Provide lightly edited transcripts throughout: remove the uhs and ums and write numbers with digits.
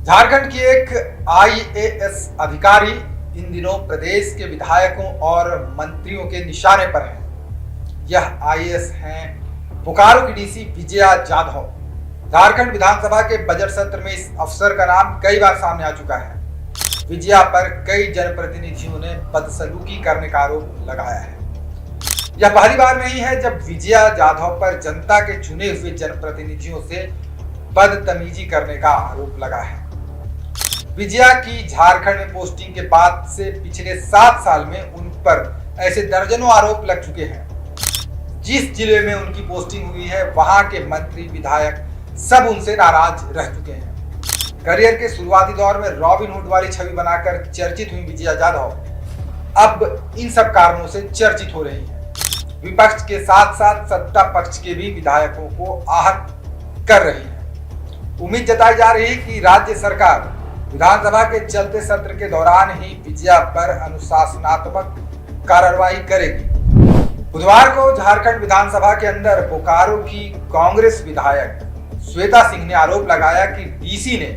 झारखंड की एक आईएएस अधिकारी इन दिनों प्रदेश के विधायकों और मंत्रियों के निशाने पर है। यह आईएएस हैं बोकारो की डीसी विजया जाधव। झारखंड विधानसभा के बजट सत्र में इस अफसर का नाम कई बार सामने आ चुका है। विजया पर कई जनप्रतिनिधियों ने बदसलूकी करने का आरोप लगाया है। यह पहली बार नहीं है जब विजया जाधव पर जनता के चुने हुए जनप्रतिनिधियों से बदतमीजी करने का आरोप लगा है। विजया की झारखंड में पोस्टिंग के बाद से पिछले 7 साल में उन पर ऐसे दर्जनों आरोप लग चुके हैं। जिस जिले में उनकी पोस्टिंग हुई है वहां के मंत्री विधायक सब उनसे नाराज रह चुके हैं। करियर के शुरुआती दौर में रॉबिन हुड वाली छवि बनाकर चर्चित हुई विजया जाधव अब इन सब कारणों से चर्चित हो रही है। विपक्ष के साथ साथ सत्ता पक्ष के भी विधायकों को आहत कर रही है। उम्मीद जताई जा रही है कि राज्य सरकार विधानसभा के चलते सत्र के दौरान ही विजया पर अनुशासनात्मक कार्रवाई करेगी। बुधवार को झारखंड विधानसभा के अंदर बोकारो की कांग्रेस विधायक श्वेता सिंह ने आरोप लगाया कि डीसी ने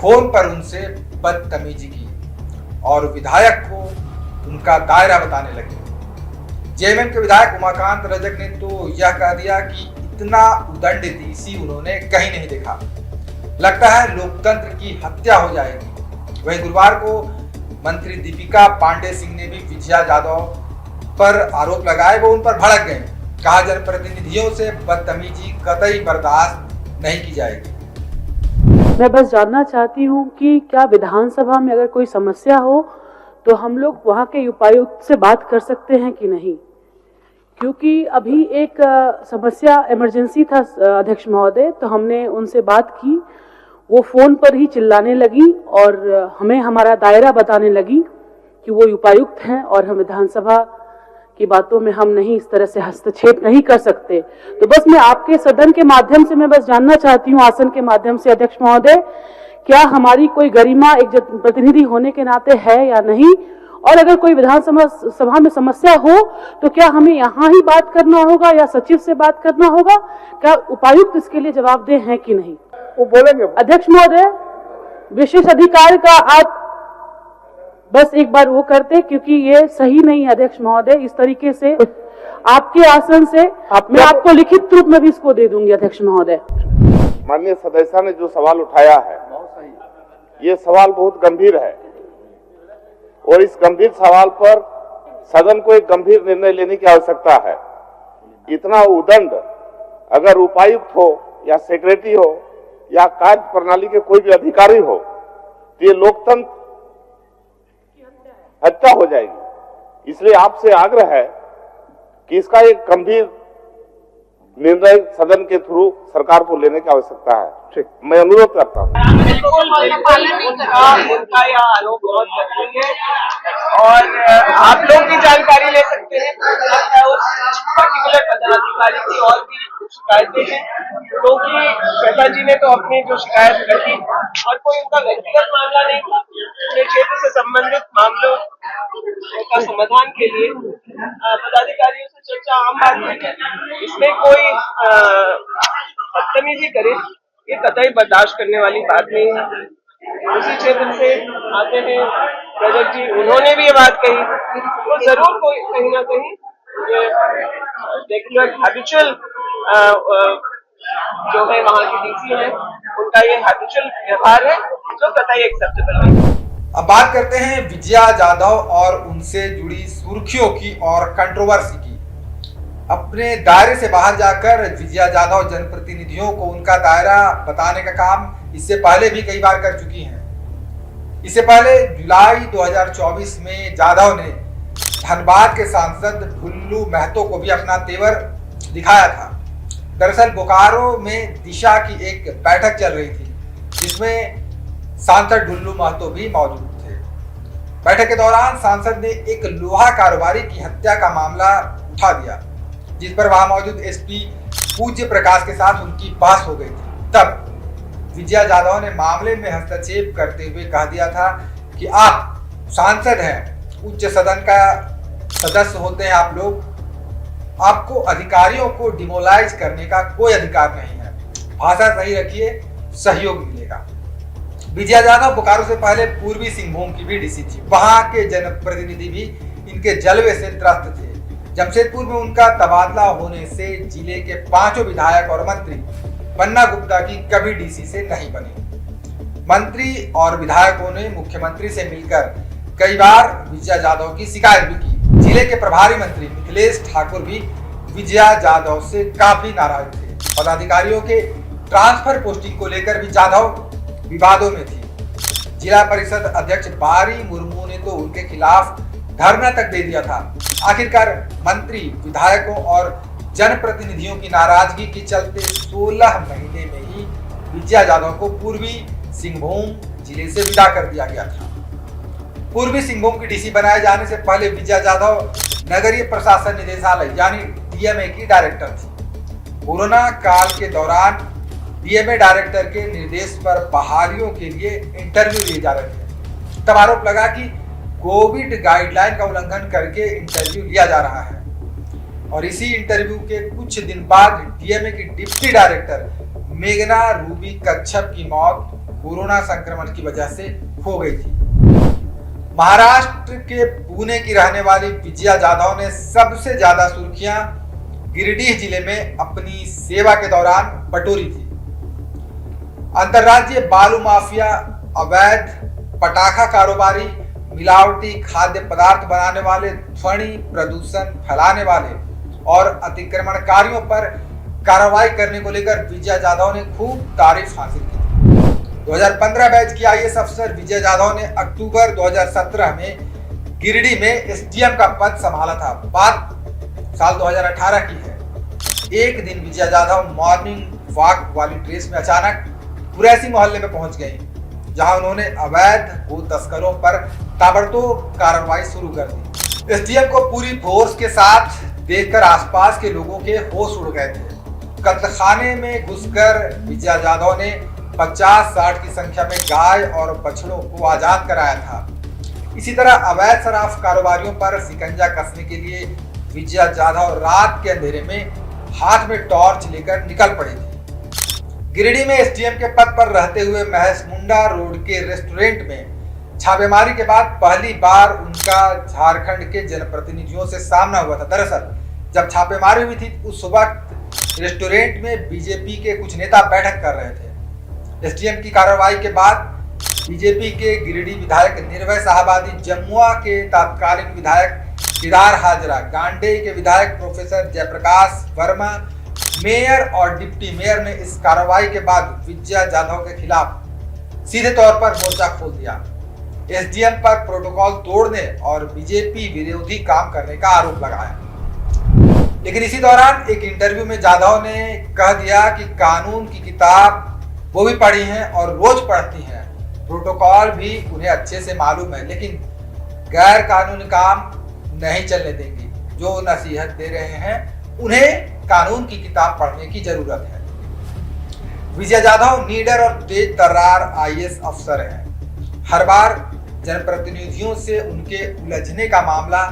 फोन पर उनसे बदतमीजी की और विधायक को उनका दायरा बताने लगे। जेएमएम के विधायक उमाकांत रजक ने तो यह कह दिया कि इतना उदंड डीसी उन्होंने कहीं नहीं देखा, लगता है लोकतंत्र की हत्या हो जाएगी। वहीं गुरुवार को मंत्री दीपिका पांडे सिंह ने भी विजया जाधव पर आरोप लगाए, वो उन पर भड़क गए। कहा जनप्रतिनिधियों से बदतमीजी कतई बर्दाश्त नहीं की जाएगी। मैं बस जानना चाहती हूँ कि क्या विधानसभा में अगर कोई समस्या हो तो हम लोग वहाँ के उपायुक्त से बात कर सकते हैं कि नहीं, क्योंकि अभी एक समस्या इमरजेंसी था अध्यक्ष महोदय, तो हमने उनसे बात की। वो फोन पर ही चिल्लाने लगी और हमें हमारा दायरा बताने लगी कि वो उपायुक्त हैं और हम विधानसभा की बातों में हम नहीं इस तरह से हस्तक्षेप नहीं कर सकते। तो बस मैं आपके सदन के माध्यम से मैं बस जानना चाहती हूँ, आसन के माध्यम से अध्यक्ष महोदय, क्या हमारी कोई गरिमा एक प्रतिनिधि होने के नाते है या नहीं, और अगर कोई विधानसभा में समस्या हो तो क्या हमें यहाँ ही बात करना होगा या सचिव से बात करना होगा? क्या उपायुक्त इसके लिए जवाबदेह हैं कि नहीं? वो बोलेंगे। अध्यक्ष महोदय, विशेष अधिकार का आप बस एक बार वो करते, क्योंकि ये सही नहीं है अध्यक्ष महोदय। इस तरीके से आपके आसन से मैं आपको लिखित रूप में भी इसको दे दूंगी अध्यक्ष महोदय। माननीय सदस्य ने जो सवाल उठाया है, ये सवाल बहुत गंभीर है और इस गंभीर सवाल पर सदन को एक गंभीर निर्णय लेने की आवश्यकता है। इतना उदंड अगर उपायुक्त हो या सेक्रेटरी हो या कार्य प्रणाली के कोई भी अधिकारी हो तो ये लोकतंत्र हत्या हो जाएगी। इसलिए आपसे आग्रह है कि इसका एक गंभीर निर्णय सदन के थ्रू सरकार को लेने की आवश्यकता है। ठीक, मैं अनुरोध करता हूँ। उनका यह आरोप बहुत गंभीर है और आप लोग भी जानकारी ले सकते हैं। उस पर्टिकुलर पदाधिकारी की और भी शिकायतें हैं, क्योंकि श्वेता जी ने तो अपनी जो शिकायत रखी और कोई उनका व्यक्तिगत मामला नहीं था। अपने क्षेत्र से संबंधित मामलों का समाधान के लिए पदाधिकारियों से चर्चा आम बात है। इसमें कोई बदतमीजी करे ये कतई बर्दाश्त करने वाली बात नहीं है। उसी क्षेत्र से आते हैं रजत जी, उन्होंने भी ये बात कही तो जरूर कोई कहीं ना कहीं ये रेगुलर हैबिचुअल जो है वहाँ की डीसी है, उनका ये हैबिचुअल व्यवहार है जो कतई एक्सेप्टेबल नहीं। अब बात करते हैं विजया जाधव और उनसे जुड़ी सुर्खियों की और कंट्रोवर्सी की। अपने दायरे से बाहर जाकर विजया जाधव जनप्रतिनिधियों को उनका दायरा बताने का काम इससे पहले भी कई बार कर चुकी हैं। इससे पहले जुलाई 2024 में जाधव ने धनबाद के सांसद ढुल्लू महतो को भी अपना तेवर दिखाया था। दरअसल बोकारो में दिशा की एक बैठक चल रही थी जिसमें सांसद ढुल्लू महतो भी मौजूद थे। बैठक के दौरान सांसद ने एक लोहा कारोबारी की हत्या का मामला उठा दिया, जिस पर वहां मौजूद एसपी पूज्य प्रकाश के साथ उनकी बहस हो गई थी। तब विजया जाधव ने मामले में हस्तक्षेप करते हुए कह दिया था कि आप सांसद हैं, उच्च सदन का सदस्य होते हैं आप लोग, आपको अधिकारियों को डिमोलाइज करने का कोई अधिकार नहीं है। भाषा सही रखिए, सहयोग मिलेगा। विजया जाधव बोकारो से पहले पूर्वी सिंहभूम की भी डीसी थी। वहां के जनप्रतिनिधि भी इनके जलवे से त्रस्त थे। जमशेदपुर में उनका तबादला होने से जिले के 5 विधायक और मंत्री पन्ना गुप्ता की कभी डीसी से नहीं बने। मंत्री और विधायकों ने मुख्यमंत्री से मिलकर कई बार विजया जाधव की शिकायत भी की। जिले के प्रभारी मंत्री मिथिलेश ठाकुर भी विजया जाधव से काफी नाराज थे। पदाधिकारियों के ट्रांसफर पोस्टिंग को लेकर भी जाधव विवादों में थी। जिला परिषद अध्यक्ष बारी मुर्मू ने तो उनके खिलाफ धरना तक दे दिया था। आखिरकार मंत्री, विधायकों और जनप्रतिनिधियों की नाराजगी के चलते 16 महीने में ही विजया जाधव को पूर्वी सिंहभूम जिले से विदा कर दिया गया था। पूर्वी सिंहभूम की डीसी बनाए जाने से पहले विजया जाधव नगरीय प्रशासन निदेशालय यानी डीएमए की डायरेक्टर थी। कोरोना काल के दौरान डीएमए डायरेक्टर के निर्देश पर बहालियों के लिए इंटरव्यू लिए जा रहे थे। तब आरोप लगा कि कोविड गाइडलाइन का उल्लंघन करके इंटरव्यू लिया जा रहा है और इसी इंटरव्यू के कुछ दिन बाद डीएमए की डिप्टी डायरेक्टर मेघना रूबी कच्छप की मौत कोरोना संक्रमण की वजह से हो गई थी। महाराष्ट्र के पुणे की रहने वाली विजया जाधव ने सबसे ज्यादा सुर्खियां गिरिडीह जिले में अपनी सेवा के दौरान बटोरी थी। अंतर्राज्यीय बालू माफिया, अवैध पटाखा कारोबारी, मिलावटी खाद्य पदार्थ बनाने वाले, ध्वनि प्रदूषण फैलाने वाले और अतिक्रमणकारियों पर कार्रवाई करने को लेकर विजया जाधव ने खूब तारीफ हासिल की। 2015 बैच की आईएएस अफसर विजय जाधव ने अक्टूबर 2017 में गिरिडीह में एसडीएम का पद संभाला था। बात साल 2018 की है। एक दिन विजय जाधव मॉर्निंग वॉक वाली ड्रेस में अचानक कुरैसी मोहल्ले में पहुंच गए, जहां उन्होंने अवैध गो तस्करों पर ताबड़तोड़ कार्रवाई शुरू कर दी। एसडीएम को पूरी फोर्स के साथ देखकर आसपास के लोगों के होश उड़ गए थे। कत्लखाने में घुसकर विजया जाधव ने 50-60 की संख्या में गाय और बछड़ों को आजाद कराया था। इसी तरह अवैध शराब कारोबारियों पर शिकंजा कसने के लिए विजया जाधव रात के अंधेरे में हाथ में टॉर्च लेकर निकल पड़ी थी। गिरिडीह में एसडीएम के पद पर रहते हुए महस मुंडा रोड के रेस्टोरेंट में छापेमारी के बाद पहली बार उनका झारखंड के जनप्रतिनिधियों से सामना हुआ था। दरअसल जब छापेमारी हुई थी उस वक्त रेस्टोरेंट में बीजेपी के कुछ नेता बैठक कर रहे थे। एसडीएम की कार्रवाई के बाद बीजेपी के गिरिडीह विधायक निर्भय शाहबादी, जमुआ के तत्कालीन विधायक केदार हाजरा, गांडेय के विधायक प्रोफेसर जयप्रकाश वर्मा, मेयर और डिप्टी मेयर ने इस कार्रवाई के बाद विजया जाधव के खिलाफ सीधे तौर पर मोर्चा खोल दिया। एसडीएम पर प्रोटोकॉल तोड़ने और बीजेपी विरोधी काम करने का आरोप लगाया। लेकिन इसी दौरान एक इंटरव्यू में जाधव ने कह दिया कि कानून की किताब वो भी पढ़ी हैं और रोज पढ़ती हैं, प्रोटोकॉल भी उन्हें अच्छे से मालूम है, लेकिन गैर कानूनी काम नहीं चलने देंगी। जो नसीहत दे रहे हैं उन्हें कानून की किताब पढ़ने की जरूरत है। विजय जाधव नीडर और तेज तर्रार आईएएस अफसर हैं। हर बार जनप्रतिनिधियों से उनके उलझने का मामला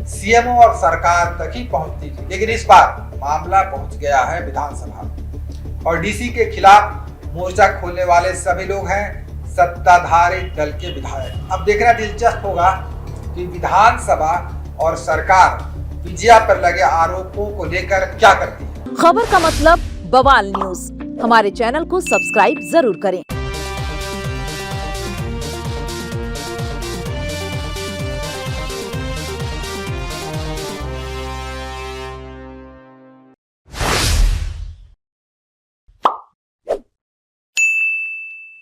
सीएमओ और सरकार तक ही पहुंचती थी, लेकिन इस बार मामला पहुंच गया है विधानसभा और डीसी के खिलाफ मोर्चा खोलने वाले सभी लोग हैं सत्ताधारी दल के विधायक। अब देखना दिलचस्प होगा कि विधानसभा और सरकार विजया पर लगे आरोपों को लेकर क्या करती है। खबर का मतलब बवाल न्यूज, हमारे चैनल को सब्सक्राइब जरूर करें।